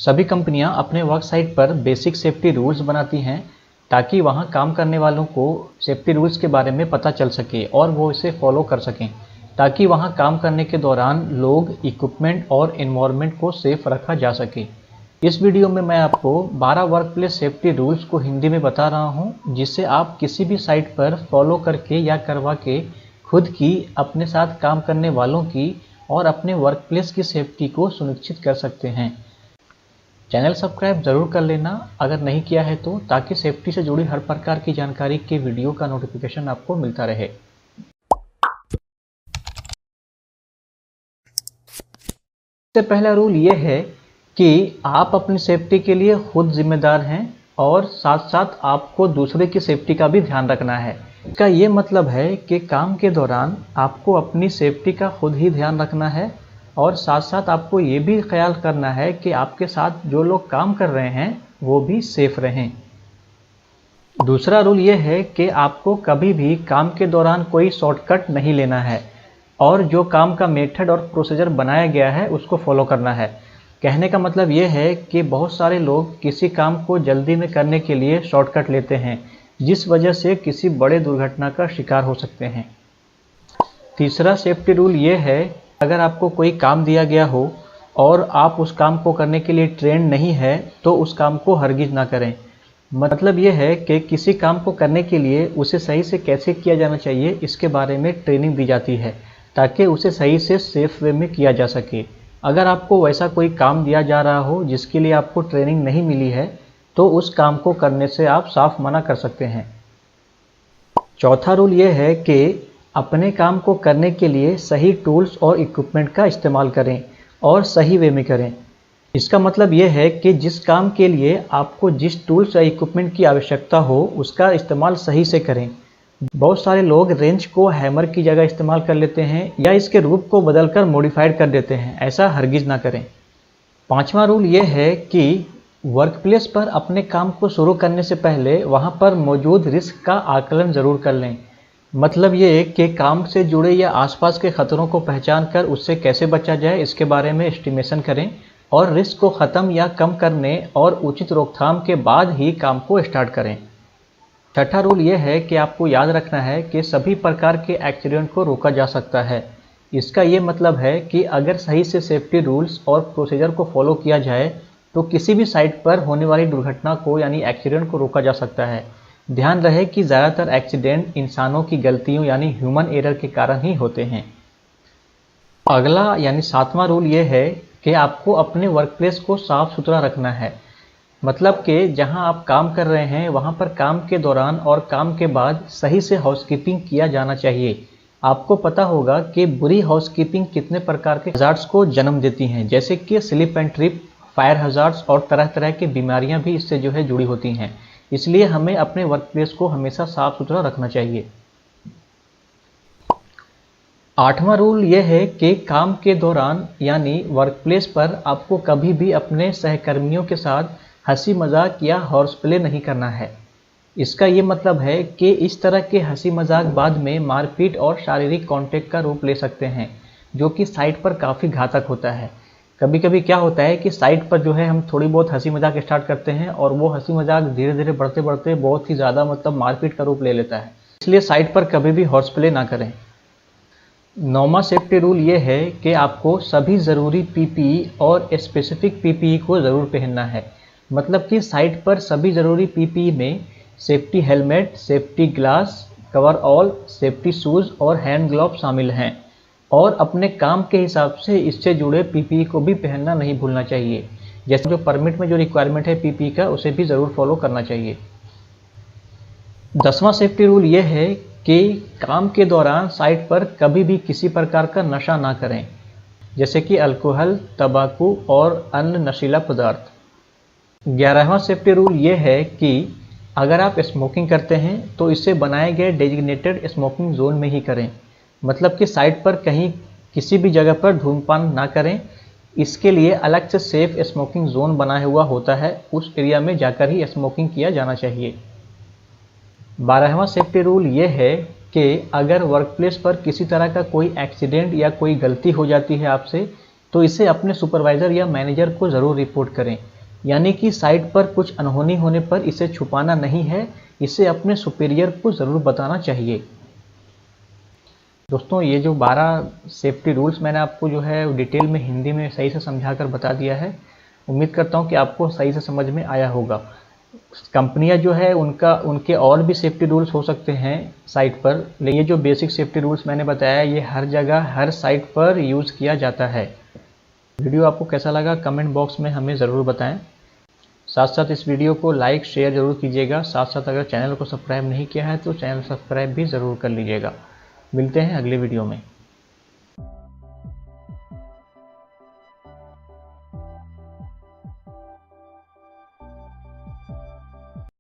सभी कंपनियां अपने वर्क साइट पर बेसिक सेफ्टी रूल्स बनाती हैं ताकि वहां काम करने वालों को सेफ्टी रूल्स के बारे में पता चल सके और वो इसे फॉलो कर सकें, ताकि वहां काम करने के दौरान लोग, इक्विपमेंट और एनवायरनमेंट को सेफ रखा जा सके। इस वीडियो में मैं आपको 12 वर्कप्लेस सेफ्टी रूल्स को हिंदी में बता रहा हूं, जिसे आप किसी भी साइट पर फॉलो करके या करवा के खुद की, अपने साथ काम करने वालों की और अपने वर्कप्लेस की सेफ्टी को सुनिश्चित कर सकते हैं। चैनल सब्सक्राइब जरूर कर लेना अगर नहीं किया है तो, ताकि सेफ्टी से जुड़ी हर प्रकार की जानकारी के वीडियो का नोटिफिकेशन आपको मिलता रहे। सबसे पहला रूल ये है कि आप अपनी सेफ्टी के लिए खुद जिम्मेदार हैं और साथ साथ आपको दूसरे की सेफ्टी का भी ध्यान रखना है। इसका ये मतलब है कि काम के दौरान आपको अपनी सेफ्टी का खुद ही ध्यान रखना है और साथ साथ आपको ये भी ख्याल करना है कि आपके साथ जो लोग काम कर रहे हैं वो भी सेफ रहें। दूसरा रूल ये है कि आपको कभी भी काम के दौरान कोई शॉर्टकट नहीं लेना है और जो काम का मेथड और प्रोसीजर बनाया गया है उसको फॉलो करना है। कहने का मतलब ये है कि बहुत सारे लोग किसी काम को जल्दी में करने के लिए शॉर्टकट लेते हैं, जिस वजह से किसी बड़े दुर्घटना का शिकार हो सकते हैं। तीसरा सेफ्टी रूल ये है, अगर आपको कोई काम दिया गया हो और आप उस काम को करने के लिए ट्रेन नहीं है तो उस काम को हरगिज ना करें। मतलब ये है कि किसी काम को करने के लिए उसे सही से कैसे किया जाना चाहिए इसके बारे में ट्रेनिंग दी जाती है, ताकि उसे सही से सेफ वे में किया जा सके। अगर आपको वैसा कोई काम दिया जा रहा हो जिसके लिए आपको ट्रेनिंग नहीं मिली है तो उस काम को करने से आप साफ मना कर सकते हैं। चौथा रूल ये है कि अपने काम को करने के लिए सही टूल्स और इक्विपमेंट का इस्तेमाल करें और सही वे में करें। इसका मतलब ये है कि जिस काम के लिए आपको जिस टूल्स या इक्विपमेंट की आवश्यकता हो उसका इस्तेमाल सही से करें। बहुत सारे लोग रेंच को हैमर की जगह इस्तेमाल कर लेते हैं या इसके रूप को बदलकर मॉडिफाइड कर देते हैं, ऐसा हरगिज ना करें। पांचवा रूल ये है कि वर्कप्लेस पर अपने काम को शुरू करने से पहले वहां पर मौजूद रिस्क का आकलन जरूर कर लें। मतलब ये कि काम से जुड़े या आसपास के खतरों को पहचान कर उससे कैसे बचा जाए इसके बारे में एस्टिमेशन करें और रिस्क को ख़त्म या कम करने और उचित रोकथाम के बाद ही काम को स्टार्ट करें। छठा रूल यह है कि आपको याद रखना है कि सभी प्रकार के एक्सीडेंट को रोका जा सकता है। इसका ये मतलब है कि अगर सही से सेफ्टी रूल्स और प्रोसीजर को फॉलो किया जाए तो किसी भी साइट पर होने वाली दुर्घटना को यानी एक्सीडेंट को रोका जा सकता है। ध्यान रहे कि ज़्यादातर एक्सीडेंट इंसानों की गलतियों यानी ह्यूमन एरर के कारण ही होते हैं। अगला यानी सातवां रूल ये है कि आपको अपने वर्कप्लेस को साफ सुथरा रखना है। मतलब कि जहां आप काम कर रहे हैं वहां पर काम के दौरान और काम के बाद सही से हाउसकीपिंग किया जाना चाहिए। आपको पता होगा कि बुरी हाउसकीपिंग कितने प्रकार के हजार्ड्स को जन्म देती हैं, जैसे कि slip and trip, fire hazards और तरह तरह की बीमारियां भी इससे जुड़ी होती हैं। इसलिए हमें अपने वर्कप्लेस को हमेशा साफ सुथरा रखना चाहिए। आठवां रूल यह है कि काम के दौरान यानी वर्कप्लेस पर आपको कभी भी अपने सहकर्मियों के साथ हंसी मजाक या हॉर्स प्ले नहीं करना है। इसका ये मतलब है कि इस तरह के हंसी मजाक बाद में मारपीट और शारीरिक कांटेक्ट का रूप ले सकते हैं, जो कि साइट पर काफ़ी घातक होता है। कभी कभी क्या होता है कि साइट पर जो है हम थोड़ी बहुत हंसी मजाक स्टार्ट करते हैं और वो हंसी मजाक धीरे धीरे बढ़ते बढ़ते बहुत ही ज़्यादा मारपीट का रूप ले लेता है। इसलिए साइट पर कभी भी हॉर्स प्ले ना करें। नौवां सेफ्टी रूल ये है कि आपको सभी ज़रूरी पीपीई और स्पेसिफिक पीपीई को ज़रूर पहनना है। मतलब कि साइट पर सभी ज़रूरी पीपीई में safety helmet, safety glass, cover all, safety shoes और हैंड ग्लव शामिल हैं और अपने काम के हिसाब से इससे जुड़े पीपीई को भी पहनना नहीं भूलना चाहिए। जैसे जो परमिट में जो रिक्वायरमेंट है पीपीई का उसे भी ज़रूर फॉलो करना चाहिए। 10वां सेफ्टी रूल ये है कि काम के दौरान साइट पर कभी भी किसी प्रकार का नशा ना करें, जैसे कि अल्कोहल, तंबाकू और अन्य नशीला पदार्थ। 11वां सेफ्टी रूल ये है कि अगर आप स्मोकिंग करते हैं तो इसे बनाए गए डेजिग्नेटेड स्मोकिंग जोन में ही करें। मतलब कि साइट पर कहीं किसी भी जगह पर धूम्रपान ना करें। इसके लिए अलग से सेफ स्मोकिंग जोन बनाया हुआ होता है, उस एरिया में जाकर ही स्मोकिंग किया जाना चाहिए। 12वां सेफ्टी रूल ये है कि अगर वर्कप्लेस पर किसी तरह का कोई एक्सीडेंट या कोई गलती हो जाती है आपसे तो इसे अपने सुपरवाइज़र या मैनेजर को ज़रूर रिपोर्ट करें। यानी कि साइट पर कुछ अनहोनी होने पर इसे छुपाना नहीं है, इसे अपने सुपीरियर को ज़रूर बताना चाहिए। दोस्तों, ये जो 12 सेफ्टी रूल्स मैंने आपको जो है डिटेल में हिंदी में सही से समझा कर बता दिया है। उम्मीद करता हूँ कि आपको सही से समझ में आया होगा। कंपनियां जो है उनके और भी सेफ्टी रूल्स हो सकते हैं साइट पर, लेकिन ये जो बेसिक सेफ्टी रूल्स मैंने बताया ये हर जगह हर साइट पर यूज़ किया जाता है। वीडियो आपको कैसा लगा कमेंट बॉक्स में हमें ज़रूर बताएं। साथ साथ इस वीडियो को लाइक शेयर ज़रूर कीजिएगा। साथ साथ अगर चैनल को सब्सक्राइब नहीं किया है तो चैनल सब्सक्राइब भी ज़रूर कर लीजिएगा। मिलते हैं अगले वीडियो में।